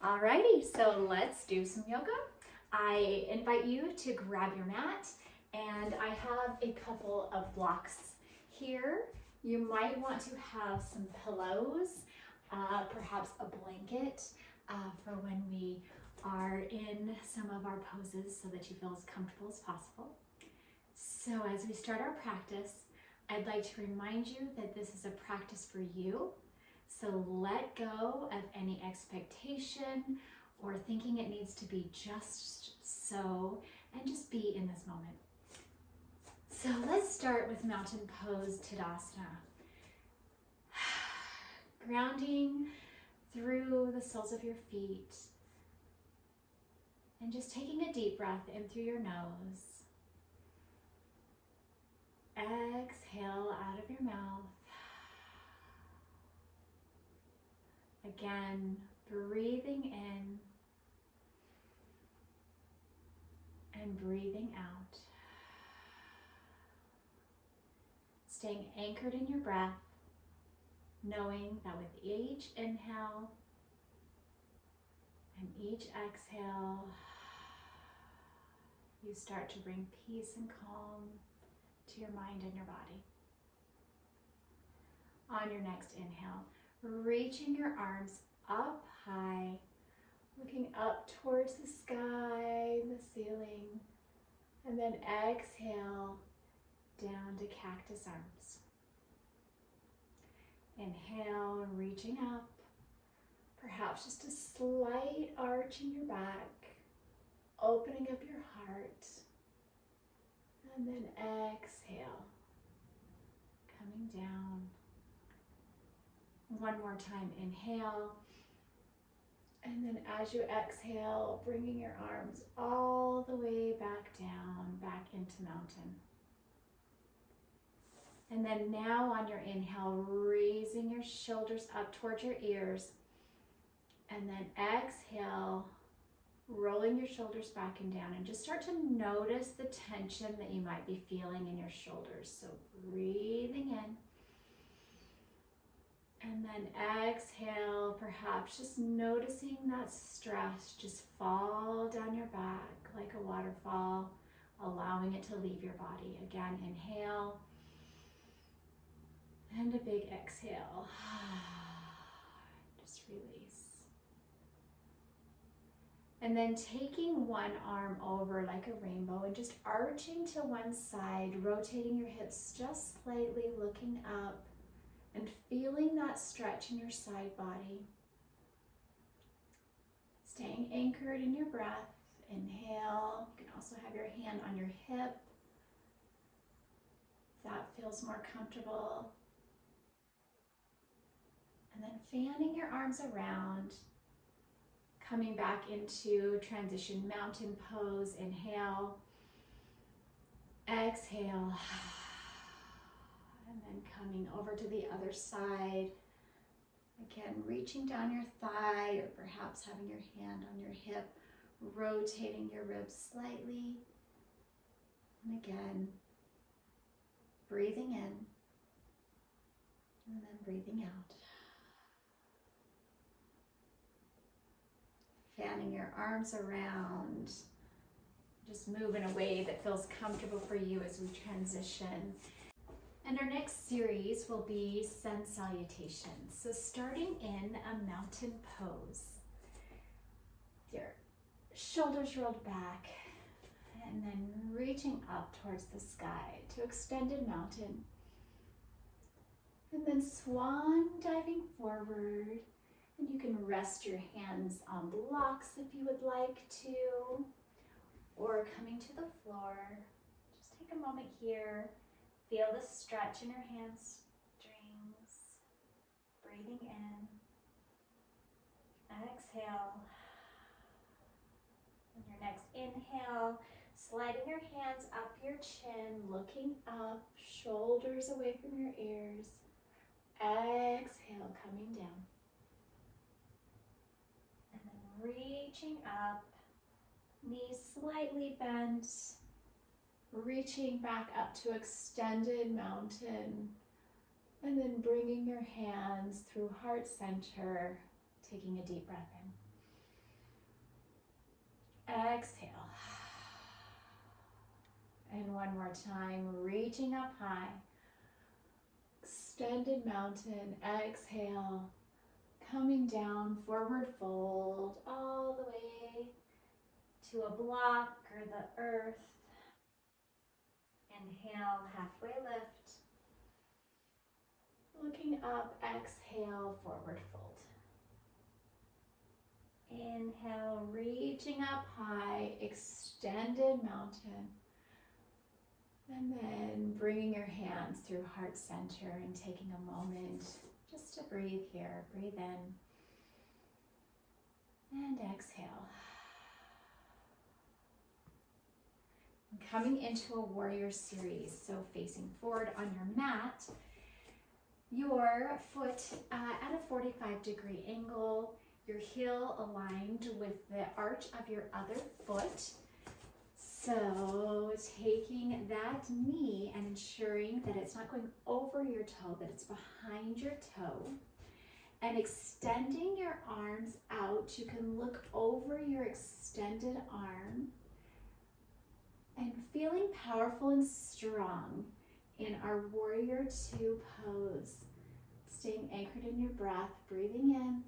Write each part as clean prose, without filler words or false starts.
Alrighty, so let's do some yoga. I invite you to grab your mat, and I have a couple of blocks here. You might want to have some pillows, perhaps a blanket for when we are in some of our poses so that you feel as comfortable as possible. So as we start our practice, I'd like to remind you that this is a practice for you. So let go of any expectation or thinking it needs to be just so, and just be in this moment. So let's start with mountain pose Tadasana. Grounding through the soles of your feet and just taking a deep breath in through your nose. Exhale out of your mouth. Again, breathing in and breathing out. Staying anchored in your breath, knowing that with each inhale and each exhale, you start to bring peace and calm to your mind and your body. On your next inhale, reaching your arms up high, looking up towards the sky, the ceiling, and then exhale down to cactus arms. Inhale, reaching up, perhaps just a slight arch in your back, opening up your heart, and then exhale, coming down. One more time, inhale, and then as you exhale, bringing your arms all the way back down, back into mountain. And then now on your inhale, raising your shoulders up towards your ears, and then exhale, rolling your shoulders back and down, and just start to notice the tension that you might be feeling in your shoulders. So breathing in. And then exhale, perhaps just noticing that stress just fall down your back like a waterfall, allowing it to leave your body. Again, inhale, and a big exhale. Just release. And then taking one arm over like a rainbow and just arching to one side, rotating your hips just slightly, looking up, and feeling that stretch in your side body. Staying anchored in your breath. Inhale. You can also have your hand on your hip if that feels more comfortable. And then fanning your arms around, coming back into transition mountain pose. Inhale. Exhale. And then coming over to the other side. Again, reaching down your thigh, or perhaps having your hand on your hip, rotating your ribs slightly. And again, breathing in, and then breathing out. Fanning your arms around. Just move in a way that feels comfortable for you as we transition. And our next series will be sun salutations. So starting in a mountain pose. Your shoulders rolled back, and then reaching up towards the sky to extended mountain. And then swan diving forward. And you can rest your hands on blocks if you would like to, or coming to the floor. Just take a moment here. Feel the stretch in your hamstrings. Breathing in. Exhale. On your next inhale, sliding your hands up your chin, looking up, shoulders away from your ears. Exhale, coming down. And then reaching up, knees slightly bent. Reaching back up to extended mountain, and then bringing your hands through heart center, taking a deep breath in. exhale. And one more time, reaching up high. Extended mountain, exhale. Coming down, forward fold, all the way to a block or the earth. Inhale, halfway lift. Looking up, exhale, forward fold. Inhale, reaching up high, extended mountain. And then bringing your hands through heart center and taking a moment just to breathe here. Breathe in and exhale. And coming into a warrior series, so facing forward on your mat, your foot at a 45-degree angle, your heel aligned with the arch of your other foot. So taking that knee and ensuring that it's not going over your toe, that it's behind your toe, and extending your arms out. You can look over your extended arm and feeling powerful and strong in our warrior two pose. Staying anchored in your breath, breathing in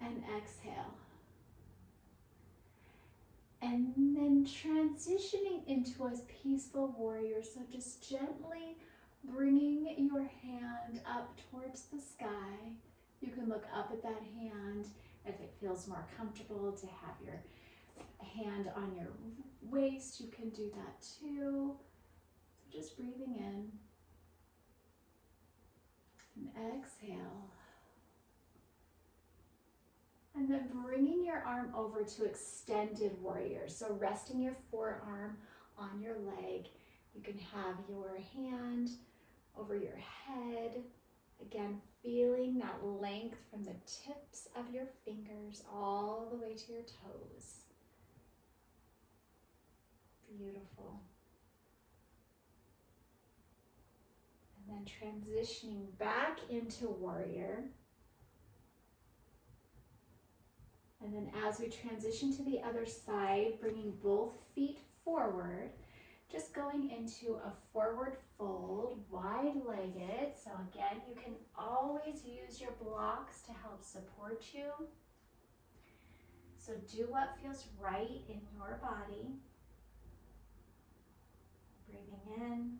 and exhale. And then transitioning into a peaceful warrior. So just gently bringing your hand up towards the sky. You can look up at that hand if it feels more comfortable to have your hand on your waist. You can do that too. So just breathing in and exhale. And then bringing your arm over to extended warrior. So resting your forearm on your leg. You can have your hand over your head. Again, feeling that length from the tips of your fingers all the way to your toes. Beautiful. And then transitioning back into warrior. And then as we transition to the other side, bringing both feet forward, just going into a forward fold, wide-legged. So again, you can always use your blocks to help support you. So do what feels right in your body. Breathing in,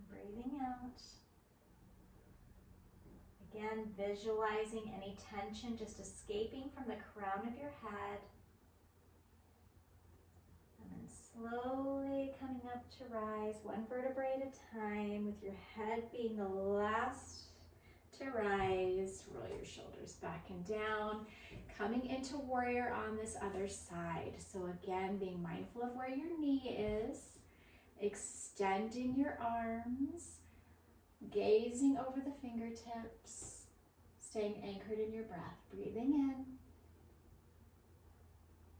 breathing out. Again, visualizing any tension just escaping from the crown of your head. And then slowly coming up to rise, one vertebrae at a time, with your head being the last to rise. Roll your shoulders back and down. Coming into warrior on this other side. So again, being mindful of where your knee is. Extending your arms. Gazing over the fingertips, staying anchored in your breath, breathing in,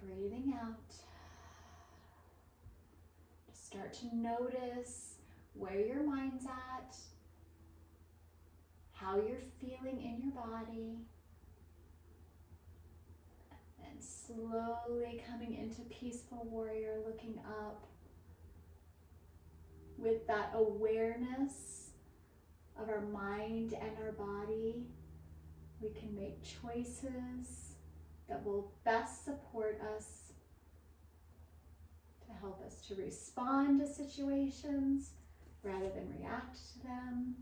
breathing out. Just start to notice where your mind's at, how you're feeling in your body, and slowly coming into peaceful warrior, looking up with that awareness of our mind and our body. We can make choices that will best support us, to help us to respond to situations rather than react to them,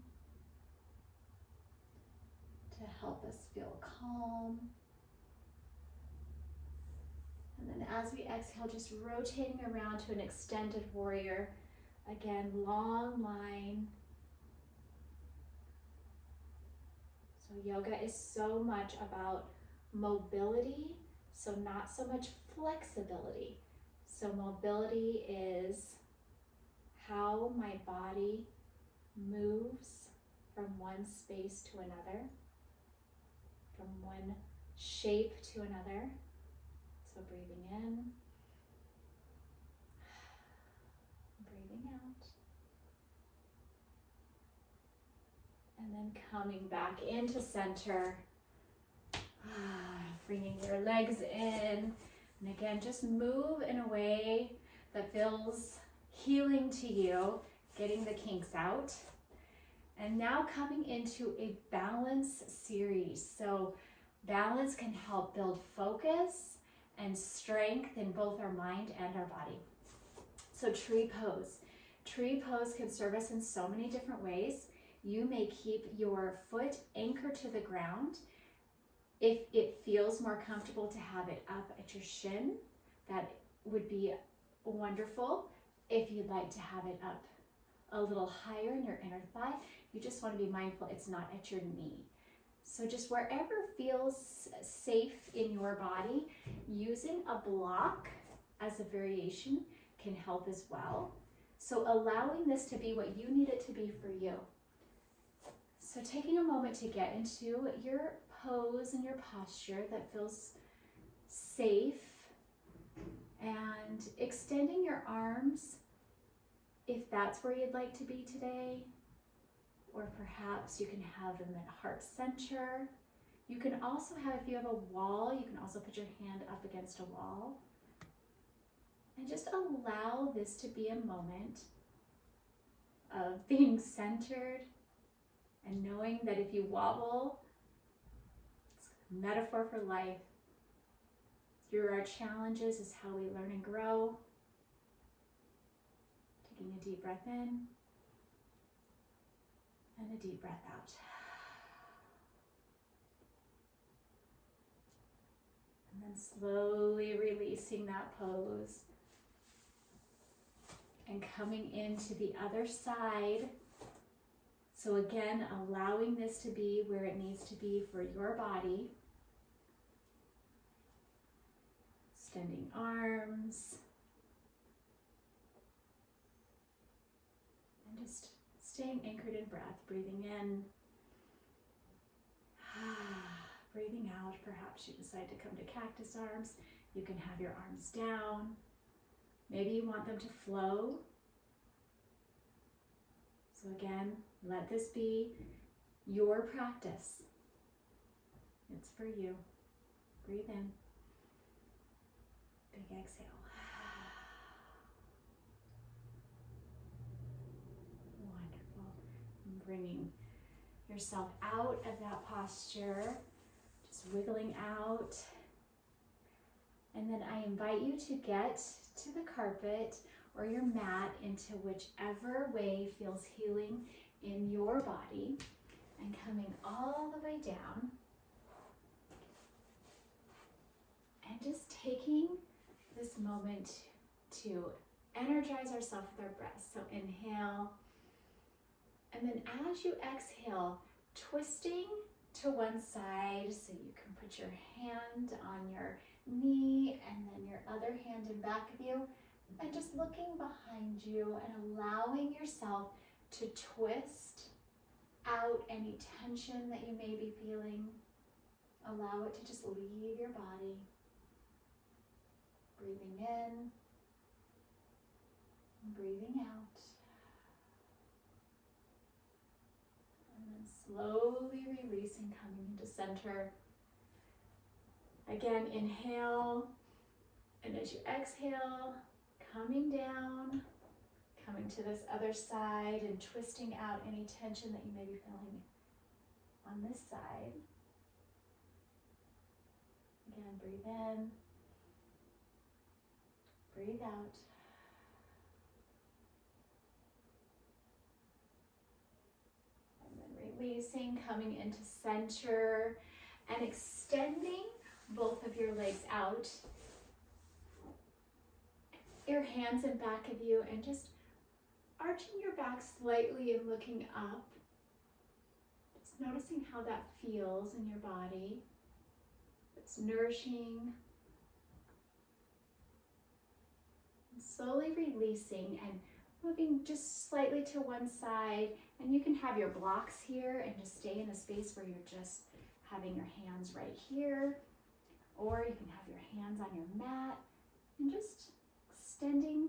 to help us feel calm. And then as we exhale, just rotating around to an extended warrior. Again, long line. So yoga is so much about mobility, so not so much flexibility. So mobility is how my body moves from one space to another, from one shape to another. So breathing in, breathing out. And then coming back into center Bringing your legs in. And again, just move in a way that feels healing to you, getting the kinks out. And now coming into a balance series. So balance can help build focus and strength in both our mind and our body. So tree pose. Tree pose can serve us in so many different ways. You may keep your foot anchored to the ground. If it feels more comfortable to have it up at your shin, that would be wonderful. If you'd like to have it up a little higher in your inner thigh, you just want to be mindful it's not at your knee. So just wherever feels safe in your body, using a block as a variation can help as well. So allowing this to be what you need it to be for you. So taking a moment to get into your pose and your posture that feels safe, and extending your arms if that's where you'd like to be today, or perhaps you can have them at heart center. You can also have, if you have a wall, you can also put your hand up against a wall. And just allow this to be a moment of being centered and knowing that if you wobble, it's a metaphor for life. Through our challenges is how we learn and grow. Taking a deep breath in and a deep breath out. And then slowly releasing that pose and coming into the other side. So again, allowing this to be where it needs to be for your body. Extending arms. And just staying anchored in breath, breathing in. Breathing out. Perhaps you decide to come to cactus arms. You can have your arms down. Maybe you want them to flow. So again, let this be your practice. It's for you. Breathe in. Big exhale. Wonderful. And bringing yourself out of that posture. Just wiggling out. And then I invite you to get to the carpet or your mat into whichever way feels healing in your body, and coming all the way down and just taking this moment to energize ourselves with our breath. So inhale, and then as you exhale, twisting to one side so you can put your hand on your knee and then your other hand in back of you, and just looking behind you and allowing yourself to twist out any tension that you may be feeling. Allow it to just leave your body. Breathing in, and breathing out. And then slowly releasing, coming into center. Again, inhale, and as you exhale, coming down, coming to this other side and twisting out any tension that you may be feeling on this side. Again, breathe in, breathe out. And then releasing, coming into center and extending both of your legs out. Your hands in back of you and just arching your back slightly and looking up. Just noticing how that feels in your body. It's nourishing. And slowly releasing and moving just slightly to one side. And you can have your blocks here and just stay in a space where you're just having your hands right here. Or you can have your hands on your mat and just extending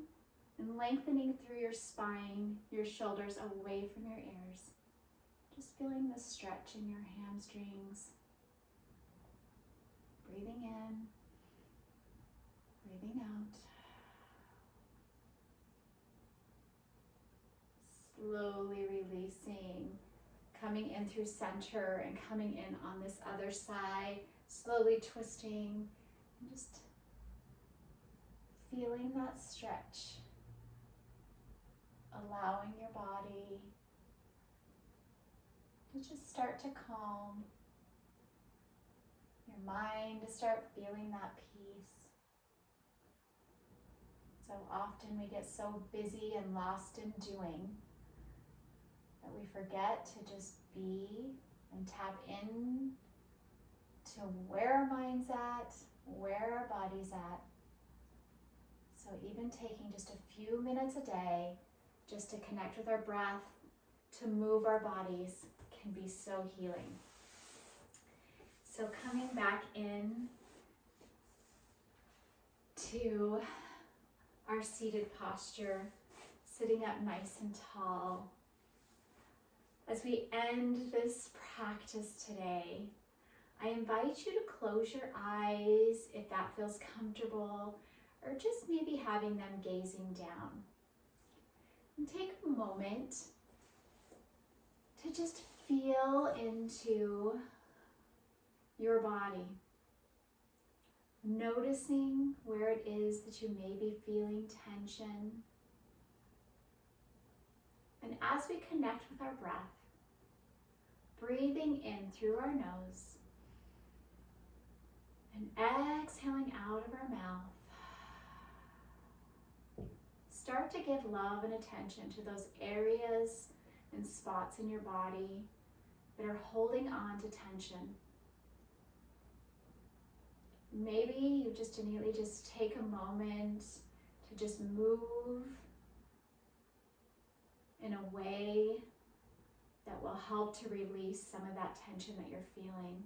and lengthening through your spine, your shoulders away from your ears. Just feeling the stretch in your hamstrings. Breathing in, breathing out. Slowly releasing, coming in through center and coming in on this other side, slowly twisting, and just feeling that stretch, allowing your body to just start to calm, your mind to start feeling that peace. So often we get so busy and lost in doing that we forget to just be and tap in to where our mind's at, where our body's at. So even taking just a few minutes a day just to connect with our breath, to move our bodies, can be so healing. So coming back in to our seated posture, sitting up nice and tall. As we end this practice today, I invite you to close your eyes if that feels comfortable, or just maybe having them gazing down. And take a moment to just feel into your body, noticing where it is that you may be feeling tension. And as we connect with our breath, breathing in through our nose and exhaling out of our mouth, start to give love and attention to those areas and spots in your body that are holding on to tension. Maybe you just immediately just take a moment to just move in a way that will help to release some of that tension that you're feeling.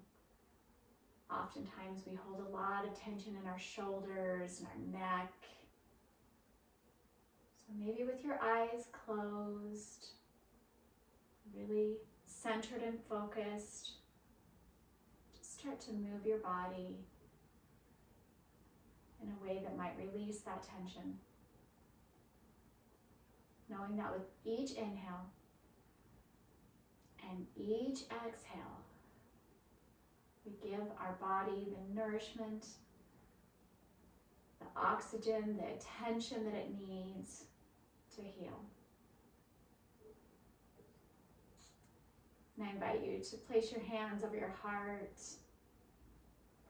Oftentimes we hold a lot of tension in our shoulders and our neck. So maybe with your eyes closed, really centered and focused, just start to move your body in a way that might release that tension. Knowing that with each inhale and each exhale, we give our body the nourishment, the oxygen, the attention that it needs to heal. And I invite you to place your hands over your heart,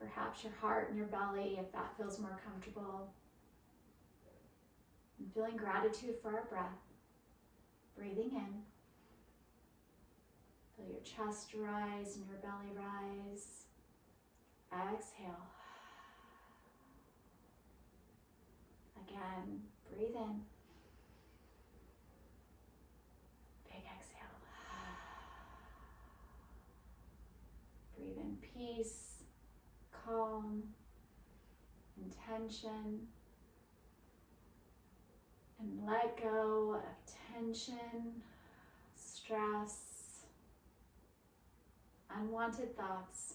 perhaps your heart and your belly if that feels more comfortable. And feeling gratitude for our breath. Breathing in. Feel your chest rise and your belly rise. Exhale. Again, breathe in. Big exhale. Breathe in peace, calm, intention, and let go of tension, stress, unwanted thoughts.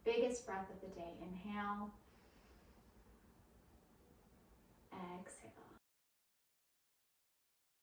Biggest breath of the day. Inhale, exhale.